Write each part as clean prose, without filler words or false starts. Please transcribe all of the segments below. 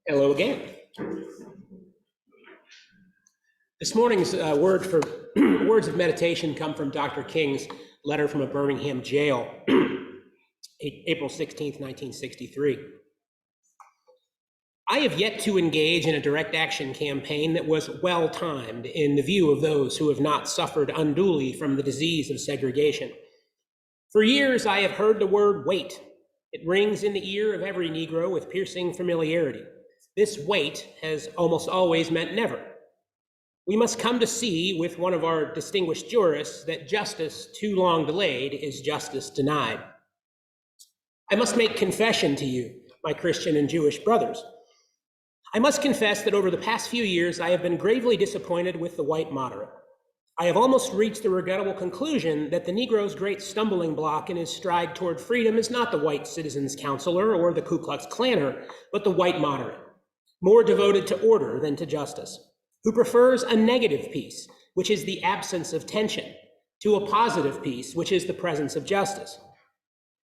Hello again. This morning's words of meditation come from Dr. King's letter from a Birmingham jail, April 16th, 1963. I have yet to engage in a direct action campaign that was well-timed in the view of those who have not suffered unduly from the disease of segregation. For years, I have heard the word wait. It rings in the ear of every Negro with piercing familiarity. This wait has almost always meant never. We must come to see with one of our distinguished jurists that justice too long delayed is justice denied. I must make confession to you, my Christian and Jewish brothers. I must confess that over the past few years, I have been gravely disappointed with the white moderate. I have almost reached the regrettable conclusion that the Negro's great stumbling block in his stride toward freedom is not the white citizens' counselor or the Ku Klux Klanner, but the white moderate, more devoted to order than to justice, who prefers a negative peace, which is the absence of tension, to a positive peace, which is the presence of justice,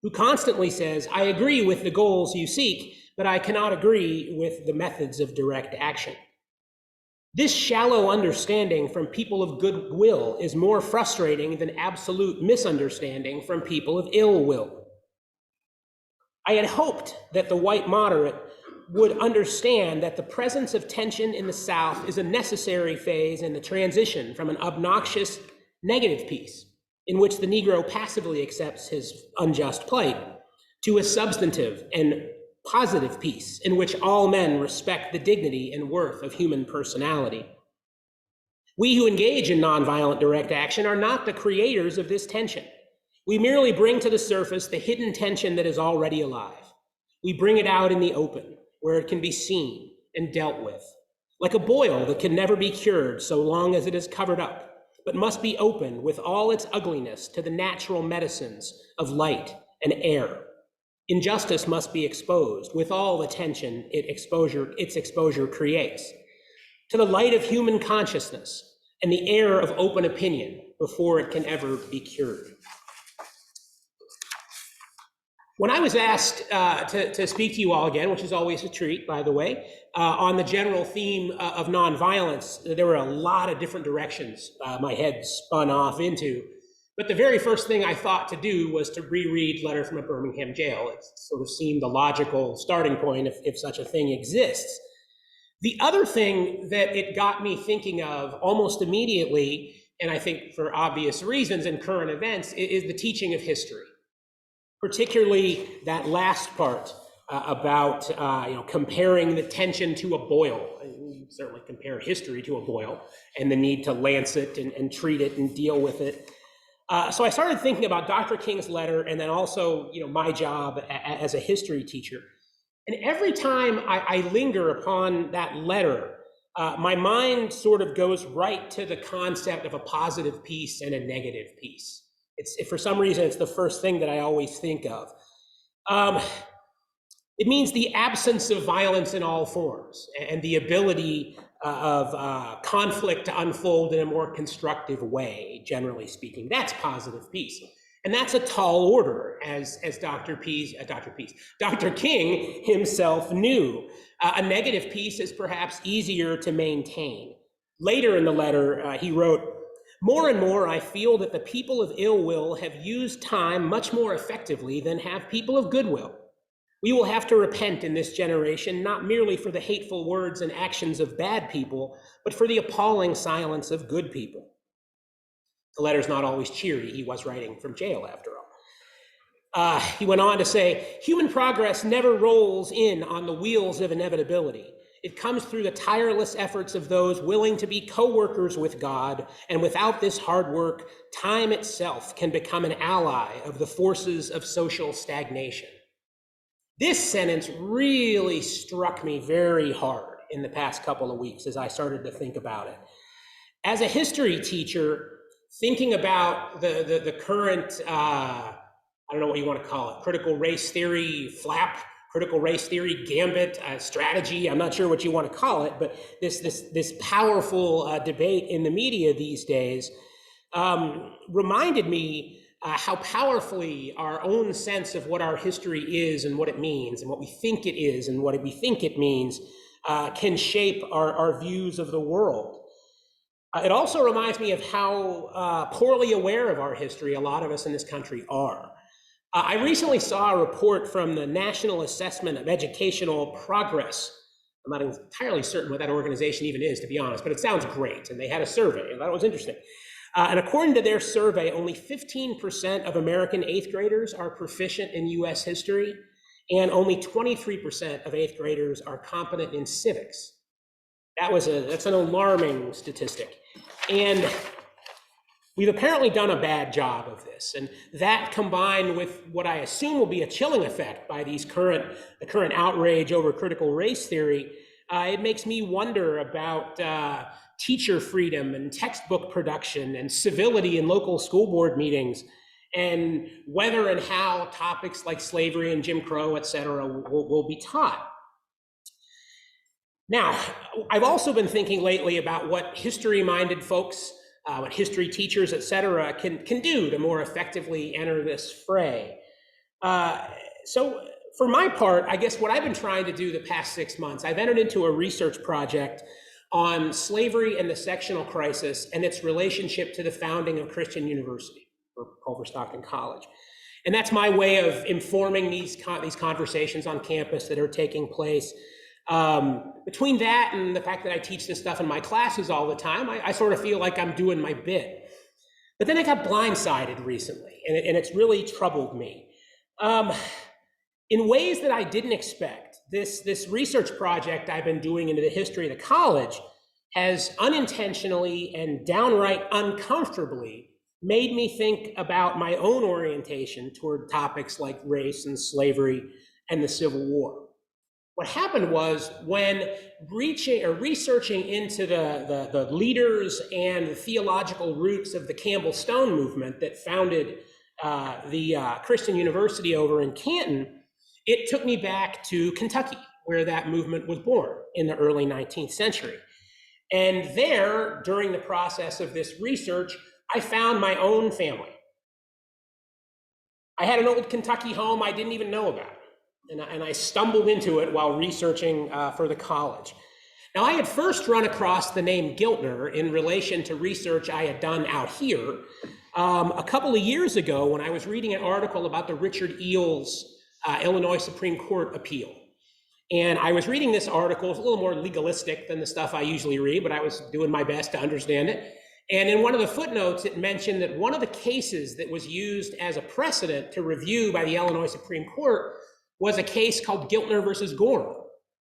who constantly says, I agree with the goals you seek, but I cannot agree with the methods of direct action. This shallow understanding from people of goodwill is more frustrating than absolute misunderstanding from people of ill will. I had hoped that the white moderate would understand that the presence of tension in the South is a necessary phase in the transition from an obnoxious negative peace, in which the Negro passively accepts his unjust plight, to a substantive and positive peace, in which all men respect the dignity and worth of human personality. We who engage in nonviolent direct action are not the creators of this tension. We merely bring to the surface the hidden tension that is already alive. We bring it out in the open, where it can be seen and dealt with, like a boil that can never be cured so long as it is covered up, but must be opened with all its ugliness to the natural medicines of light and air. Injustice must be exposed with all the tension its exposure creates, to the light of human consciousness and the air of open opinion before it can ever be cured. When I was asked to speak to you all again, which is always a treat, by the way, on the general theme of nonviolence, there were a lot of different directions my head spun off into. But the very first thing I thought to do was to reread Letter from a Birmingham Jail. It sort of seemed the logical starting point if such a thing exists. The other thing that it got me thinking of almost immediately, and I think for obvious reasons in current events, is the teaching of history. Particularly that last part about comparing the tension to a boil. You certainly compare history to a boil and the need to lance it and treat it and deal with it. So I started thinking about Dr. King's letter and then also my job as a history teacher. And every time I linger upon that letter, my mind sort of goes right to the concept of a positive peace and a negative peace. For some reason, it's the first thing that I always think of. It means the absence of violence in all forms and the ability of conflict to unfold in a more constructive way, generally speaking. That's positive peace. And that's a tall order, as Dr. King himself knew. A negative peace is perhaps easier to maintain. Later in the letter, he wrote, more and more, I feel that the people of ill will have used time much more effectively than have people of goodwill. We will have to repent in this generation, not merely for the hateful words and actions of bad people, but for the appalling silence of good people. The letter's not always cheery. He was writing from jail, after all. He went on to say, human progress never rolls in on the wheels of inevitability. It comes through the tireless efforts of those willing to be co-workers with God, and without this hard work, time itself can become an ally of the forces of social stagnation. This sentence really struck me very hard in the past couple of weeks as I started to think about it. As a history teacher, thinking about the current, I don't know what you want to call it, critical race theory flap, critical race theory gambit, strategy, I'm not sure what you want to call it, but this powerful debate in the media these days reminded me how powerfully our own sense of what our history is and what it means and what we think it is and what we think it means can shape our views of the world. It also reminds me of how poorly aware of our history a lot of us in this country are. I recently saw a report from the National Assessment of Educational Progress. I'm not entirely certain what that organization even is, to be honest, but it sounds great. And they had a survey. I thought it was interesting. And according to their survey, only 15% of American eighth graders are proficient in US history, and only 23% of eighth graders are competent in civics. That's an alarming statistic. And we've apparently done a bad job of this. And that, combined with what I assume will be a chilling effect by the current outrage over critical race theory, it makes me wonder about teacher freedom and textbook production and civility in local school board meetings, and whether and how topics like slavery and Jim Crow, et cetera, will be taught. Now, I've also been thinking lately about what history-minded folks, what history teachers, et cetera, can do to more effectively enter this fray. So for my part, I guess what I've been trying to do the past 6 months, I've entered into a research project on slavery and the sectional crisis and its relationship to the founding of Christian University, or Culver Stockton College. And that's my way of informing these conversations on campus that are taking place. Between that and the fact that I teach this stuff in my classes all the time, I sort of feel like I'm doing my bit. But then I got blindsided recently, and it's really troubled me. In ways that I didn't expect, this research project I've been doing into the history of the college has unintentionally and downright uncomfortably made me think about my own orientation toward topics like race and slavery and the Civil War. What happened was, when researching into the leaders and the theological roots of the Campbell Stone movement that founded the Christian University over in Canton, it took me back to Kentucky, where that movement was born in the early 19th century. And there, during the process of this research, I found my own family. I had an old Kentucky home I didn't even know about. And I stumbled into it while researching for the college. Now, I had first run across the name Giltner in relation to research I had done out here a couple of years ago when I was reading an article about the Richard Eels Illinois Supreme Court appeal. And I was reading this article. It's a little more legalistic than the stuff I usually read, but I was doing my best to understand it. And in one of the footnotes, it mentioned that one of the cases that was used as a precedent to review by the Illinois Supreme Court was a case called Giltner versus Gorham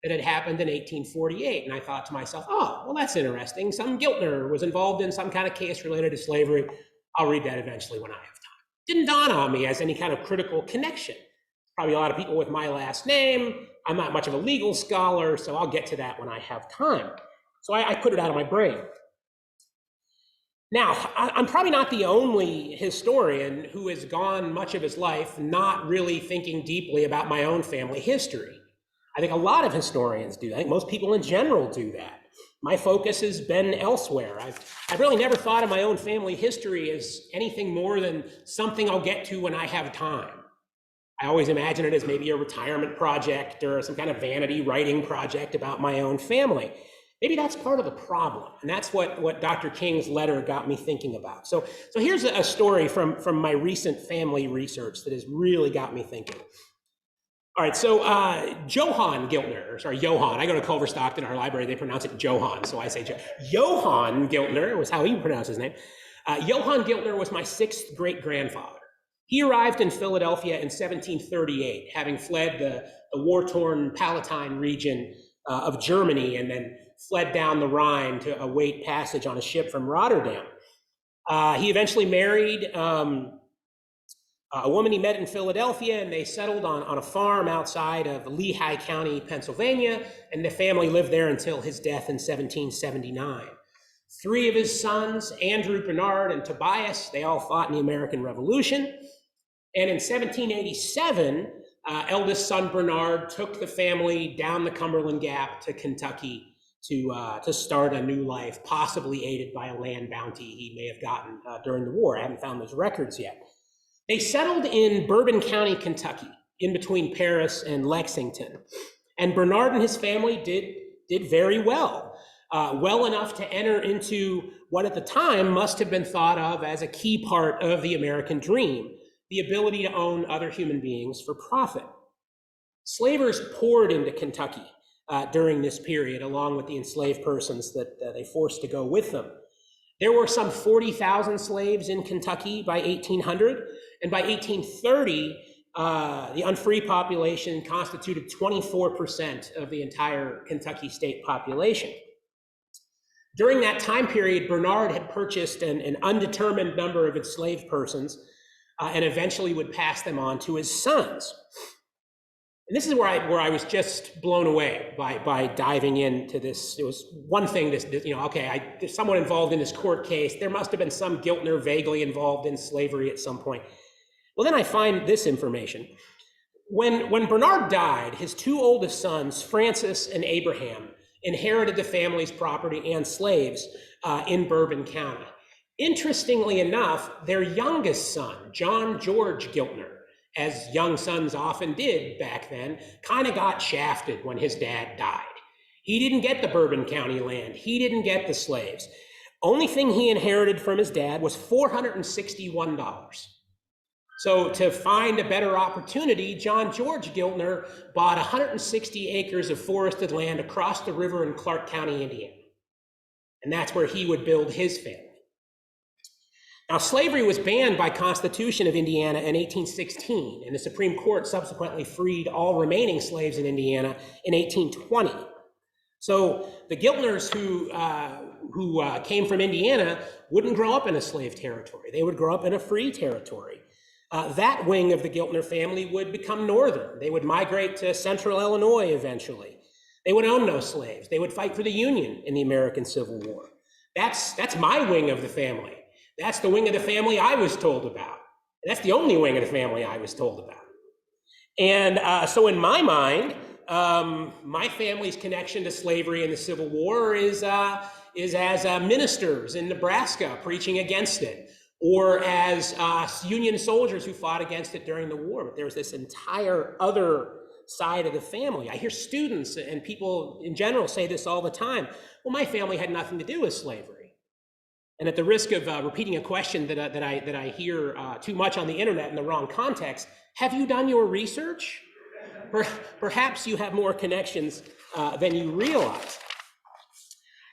that had happened in 1848. And I thought to myself, oh, well, that's interesting. Some Giltner was involved in some kind of case related to slavery. I'll read that eventually when I have time. Didn't dawn on me as any kind of critical connection. Probably a lot of people with my last name. I'm not much of a legal scholar, so I'll get to that when I have time. So I put it out of my brain. Now, I'm probably not the only historian who has gone much of his life not really thinking deeply about my own family history. I think a lot of historians do that. I think most people in general do that. My focus has been elsewhere. I've really never thought of my own family history as anything more than something I'll get to when I have time. I always imagine it as maybe a retirement project or some kind of vanity writing project about my own family. Maybe that's part of the problem, and that's what Dr. King's letter got me thinking about. So here's a story from my recent family research that has really got me thinking. All right, so Johann Giltner, Johann, I go to Culver Stockton, our library, they pronounce it Johann, so I say Johann Giltner was how he pronounced his name. Johann Giltner was my sixth great-grandfather. He arrived in Philadelphia in 1738, having fled the war-torn Palatine region of Germany, and then fled down the Rhine to await passage on a ship from Rotterdam. He eventually married a woman he met in Philadelphia, and they settled on a farm outside of Lehigh County, Pennsylvania, and the family lived there until his death in 1779. Three of his sons, Andrew, Bernard, and Tobias, they all fought in the American Revolution. And in 1787, eldest son Bernard took the family down the Cumberland Gap to Kentucky to start a new life, possibly aided by a land bounty he may have gotten during the war. I haven't found those records yet. They settled in Bourbon County, Kentucky, in between Paris and Lexington. And Bernard and his family did very well, well enough to enter into what at the time must have been thought of as a key part of the American dream, the ability to own other human beings for profit. Slavers poured into Kentucky during this period, along with the enslaved persons that they forced to go with them. There were some 40,000 slaves in Kentucky by 1800, and by 1830, the unfree population constituted 24% of the entire Kentucky state population. During that time period, Bernard had purchased an undetermined number of enslaved persons and eventually would pass them on to his sons. And this is where I was just blown away by diving into this. It was one thing, there's someone involved in this court case. There must have been some Giltner vaguely involved in slavery at some point. Well, then I find this information. When Bernard died, his two oldest sons, Francis and Abraham, inherited the family's property and slaves in Bourbon County. Interestingly enough, their youngest son, John George Giltner, as young sons often did back then, kind of got shafted when his dad died. He didn't get the Bourbon County land. He didn't get the slaves. Only thing he inherited from his dad was $461. So to find a better opportunity, John George Giltner bought 160 acres of forested land across the river in Clark County, Indiana. And that's where he would build his family. Now, slavery was banned by Constitution of Indiana in 1816, and the Supreme Court subsequently freed all remaining slaves in Indiana in 1820. So the Giltners who came from Indiana wouldn't grow up in a slave territory. They would grow up in a free territory. That wing of the Giltner family would become Northern. They would migrate to Central Illinois eventually. They would own no slaves. They would fight for the Union in the American Civil War. That's my wing of the family. That's the wing of the family I was told about. That's the only wing of the family I was told about. And so in my mind, my family's connection to slavery and the Civil War is as ministers in Nebraska preaching against it, or as Union soldiers who fought against it during the war. But there's this entire other side of the family. I hear students and people in general say this all the time. Well, my family had nothing to do with slavery. And at the risk of repeating a question that I hear too much on the internet in the wrong context, have you done your research? Perhaps you have more connections than you realize.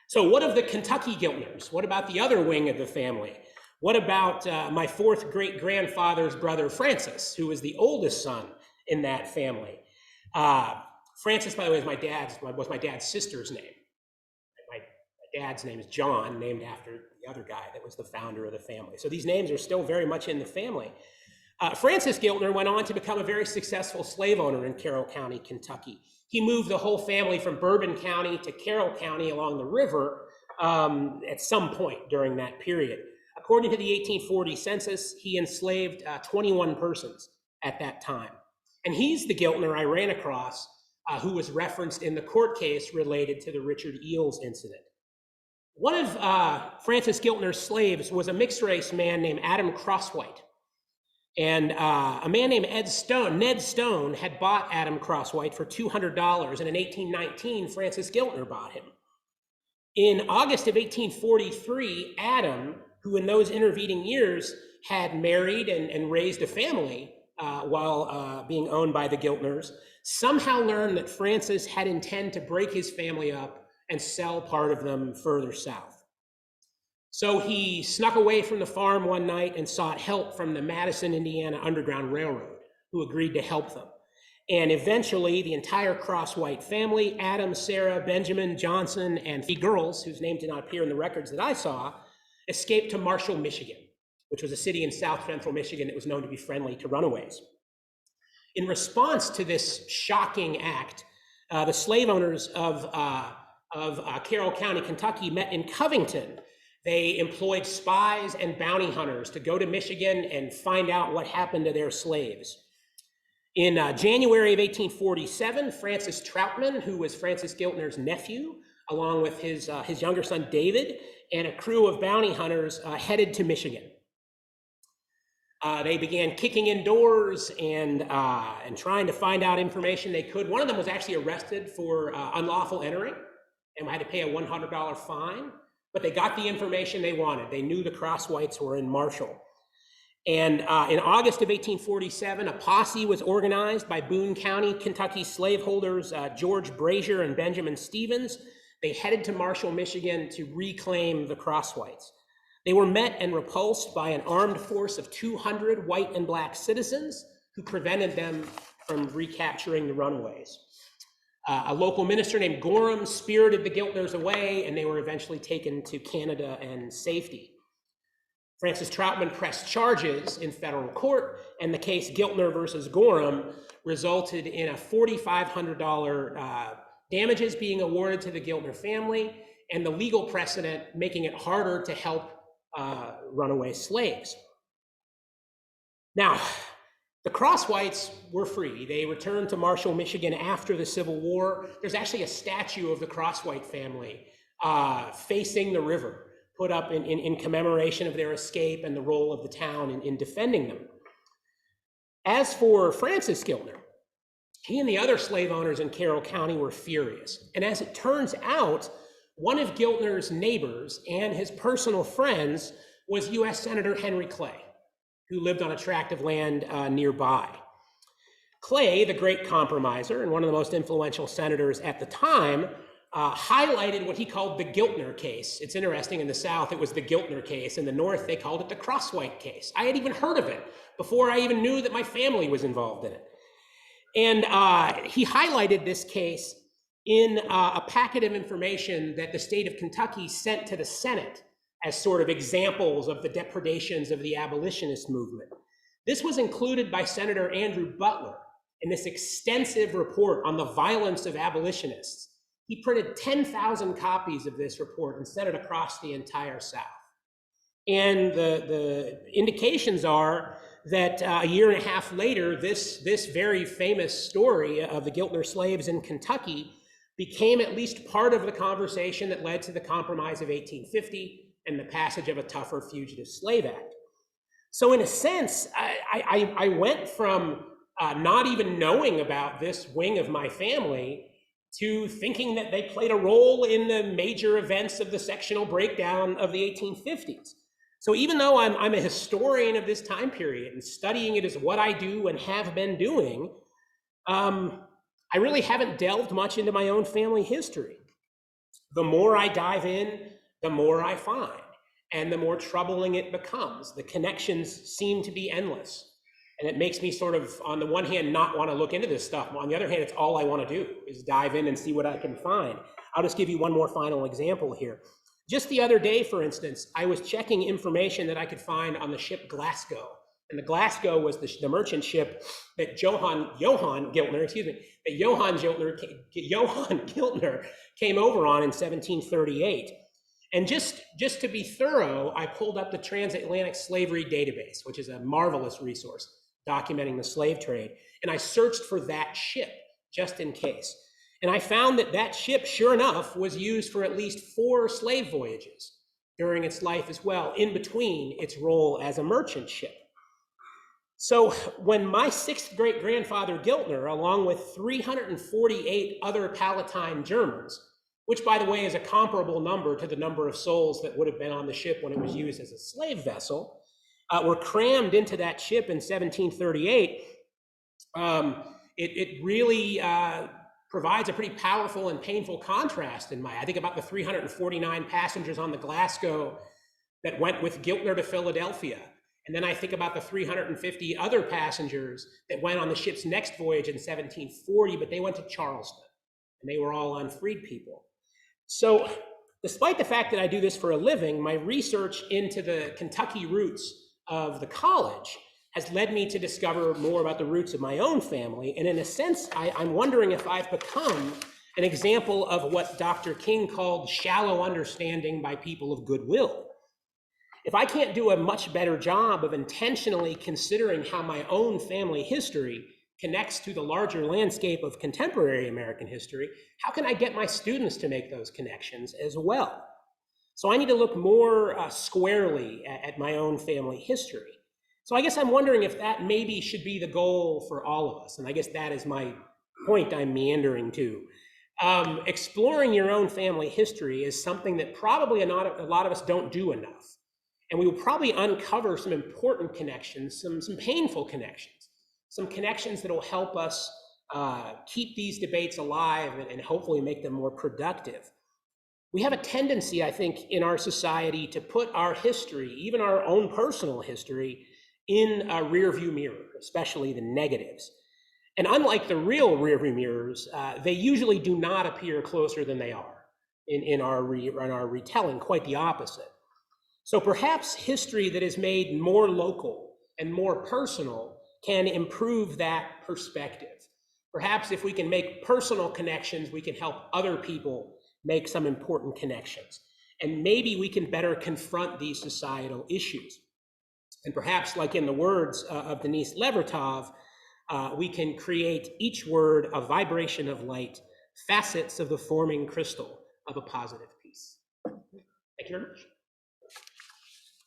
So what of the Kentucky Giltners? What about the other wing of the family? What about my fourth great-grandfather's brother, Francis, who was the oldest son in that family? Francis, by the way, was my dad's sister's name. My dad's name is John, named after the other guy that was the founder of the family. So these names are still very much in the family. Francis Giltner went on to become a very successful slave owner in Carroll County, Kentucky. He moved the whole family from Bourbon County to Carroll County along the river at some point during that period. According to the 1840 census, he enslaved 21 persons at that time. And he's the Giltner I ran across who was referenced in the court case related to the Richard Eels incident. One of Francis Giltner's slaves was a mixed-race man named Adam Crosswhite. And a man named Ned Stone, had bought Adam Crosswhite for $200, and in 1819, Francis Giltner bought him. In August of 1843, Adam, who in those intervening years had married and raised a family while being owned by the Giltners, somehow learned that Francis had intended to break his family up and sell part of them further south. So he snuck away from the farm one night and sought help from the Madison, Indiana Underground Railroad, who agreed to help them. And eventually, the entire Crosswhite family, Adam, Sarah, Benjamin, Johnson, and 3 girls, whose names did not appear in the records that I saw, escaped to Marshall, Michigan, which was a city in south central Michigan that was known to be friendly to runaways. In response to this shocking act, the slave owners of Carroll County, Kentucky met in Covington. They employed spies and bounty hunters to go to Michigan and find out what happened to their slaves. In January of 1847, Francis Troutman, who was Francis Giltner's nephew, along with his younger son David, and a crew of bounty hunters headed to Michigan. They began kicking in doors and trying to find out information they could. One of them was actually arrested for unlawful entering and had to pay a $100 fine, but they got the information they wanted. They knew the Crosswhites were in Marshall. And in August of 1847, a posse was organized by Boone County, Kentucky slaveholders George Brazier and Benjamin Stevens. They headed to Marshall, Michigan to reclaim the Crosswhites. They were met and repulsed by an armed force of 200 white and black citizens who prevented them from recapturing the runaways. A local minister named Gorham spirited the Giltners away, and they were eventually taken to Canada and safety. Francis Troutman pressed charges in federal court, and the case Giltner versus Gorham resulted in a $4,500 damages being awarded to the Giltner family, and the legal precedent making it harder to help runaway slaves. Now, the Crosswhites were free. They returned to Marshall, Michigan after the Civil War. There's actually a statue of the Crosswhite family facing the river, put up in commemoration of their escape and the role of the town in defending them. As for Francis Giltner, he and the other slave owners in Carroll County were furious. And as it turns out, one of Giltner's neighbors and his personal friends was U.S. Senator Henry Clay, who lived on a tract of land nearby. Clay, the great compromiser and one of the most influential senators at the time, highlighted what he called the Giltner case. It's interesting, in the South, it was the Giltner case. In the North, they called it the Crosswhite case. I had even heard of it before I even knew that my family was involved in it. And he highlighted this case in a packet of information that the state of Kentucky sent to the Senate as sort of examples of the depredations of the abolitionist movement. This was included by Senator Andrew Butler in this extensive report on the violence of abolitionists. He printed 10,000 copies of this report and sent it across the entire South. And the indications are that a year and a half later, this very famous story of the Giltner slaves in Kentucky became at least part of the conversation that led to the Compromise of 1850 and the passage of a tougher Fugitive Slave Act. So in a sense, I went from not even knowing about this wing of my family to thinking that they played a role in the major events of the sectional breakdown of the 1850s. So even though I'm a historian of this time period and studying it is what I do and have been doing, I really haven't delved much into my own family history. The more I dive in, the more I find, and the more troubling it becomes. The connections seem to be endless. And it makes me sort of, on the one hand, not want to look into this stuff. On the other hand, it's all I want to do is dive in and see what I can find. I'll just give you one more final example here. Just the other day, for instance, I was checking information that I could find on the ship Glasgow. And the Glasgow was the merchant ship that Johann Giltner came over on in 1738. And just to be thorough, I pulled up the Transatlantic Slavery Database, which is a marvelous resource documenting the slave trade. And I searched for that ship just in case. And I found that that ship, sure enough, was used for at least 4 slave voyages during its life as well, in between its role as a merchant ship. So when my 6th great-grandfather Giltner, along with 348 other Palatine Germans, which by the way is a comparable number to the number of souls that would have been on the ship when it was used as a slave vessel, were crammed into that ship in 1738, it really provides a pretty powerful and painful contrast in I think about the 349 passengers on the Glasgow that went with Giltner to Philadelphia. And then I think about the 350 other passengers that went on the ship's next voyage in 1740, but they went to Charleston, and they were all unfreed people. So despite the fact that I do this for a living, my research into the Kentucky roots of the college has led me to discover more about the roots of my own family. And in a sense, I'm wondering if I've become an example of what Dr. King called shallow understanding by people of goodwill. If I can't do a much better job of intentionally considering how my own family history connects to the larger landscape of contemporary American history, how can I get my students to make those connections as well? So I need to look more squarely at my own family history. So I guess I'm wondering if that maybe should be the goal for all of us. And I guess that is my point I'm meandering to. Exploring your own family history is something that probably a lot of us don't do enough. And we will probably uncover some important connections, some painful connections, some connections that will help us keep these debates alive and hopefully make them more productive. We have a tendency, I think, in our society to put our history, even our own personal history, in a rearview mirror, especially the negatives. And unlike the real rearview mirrors, they usually do not appear closer than they are in our retelling, quite the opposite. So perhaps history that is made more local and more personal can improve that perspective. Perhaps if we can make personal connections, we can help other people make some important connections. And maybe we can better confront these societal issues. And perhaps, like in the words of Denise Levertov, we can create each word a vibration of light, facets of the forming crystal of a positive peace. Thank you very much.